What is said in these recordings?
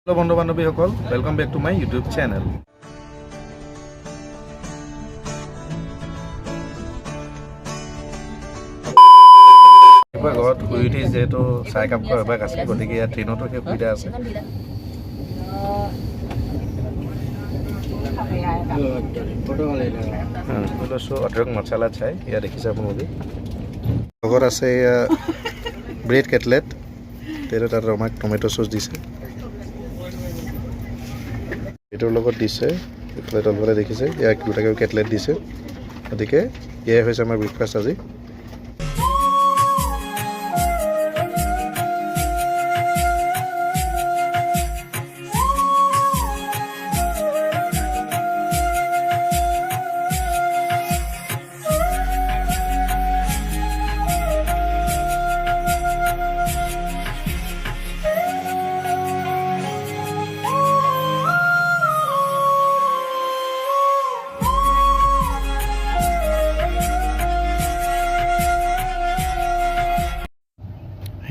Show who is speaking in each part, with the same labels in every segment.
Speaker 1: Hello বন্ধু বান্ধৱীসকল, welcome back to my YouTube channel. এবাৰ ঘৰত শুই উঠি যেহেতু চাহ একাপ খোৱাৰ অভ্যাস আছে, গতিকে ইয়াত ট্ৰেইনতো সেই সুবিধা আছে। অধিক মছলা চাই ইয়াত দেখিছে আপোনালোকে। লগত আছে ব্ৰেড কেটলেট, তাত আমাক টমেটো চচ দিছে। এইটোৰ লগত দিছে, এইফালে তলফালে দেখিছে ইয়াক দুটাকৈ কেটলেট দিছে। গতিকে এয়াই হৈছে আমাৰ ব্ৰেকফাষ্ট আজি।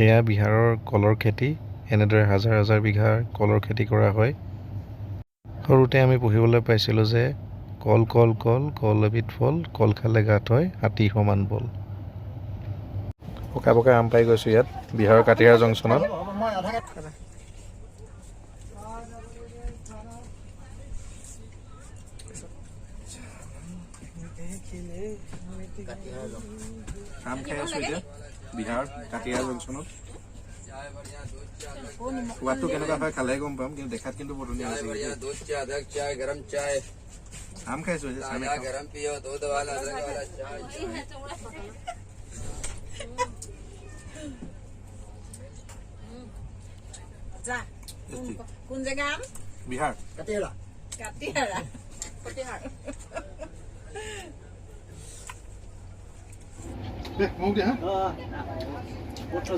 Speaker 1: এয়া বিহাৰৰ কলৰ খেতি। এনেদৰে হাজাৰ হাজাৰ বিঘাৰ কলৰ খেতি কৰা হয়। সৰুতে আমি পঢ়িবলৈ পাইছিলোঁ যে কল কল কল কল এবিধ ফল, কল খালে গাত হয় হাতী সমান বল। পকা পকা আম পাই গৈছোঁ ইয়াত বিহাৰৰ কাটিহাৰ জংচনত। আম খাই আছোঁ এতিয়া বিহাৰ কাটিহাৰ জংচনত। সোৱাদটো কেনেকুৱা হয় খালে গম পাম, কিন্তু দেখাত কিন্তু বৰ ধুনীয়া হৈছে। আম খাইছোঁ
Speaker 2: কোন জেগা?
Speaker 1: বিহাৰ
Speaker 2: কাটিহাৰা।
Speaker 1: মোক দিয়া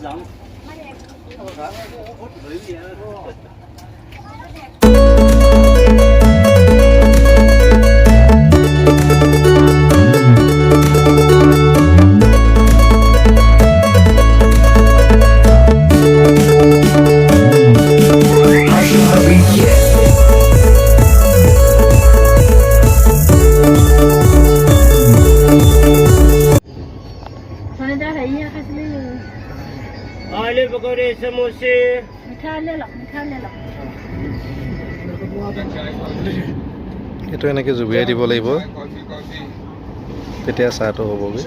Speaker 2: যাম। आलू पकौड़े समोसे मिठा ले लो।
Speaker 1: এইটো এনেকৈ জুবিয়াই দিব লাগিব, তেতিয়া চাহটো হ'বগৈ।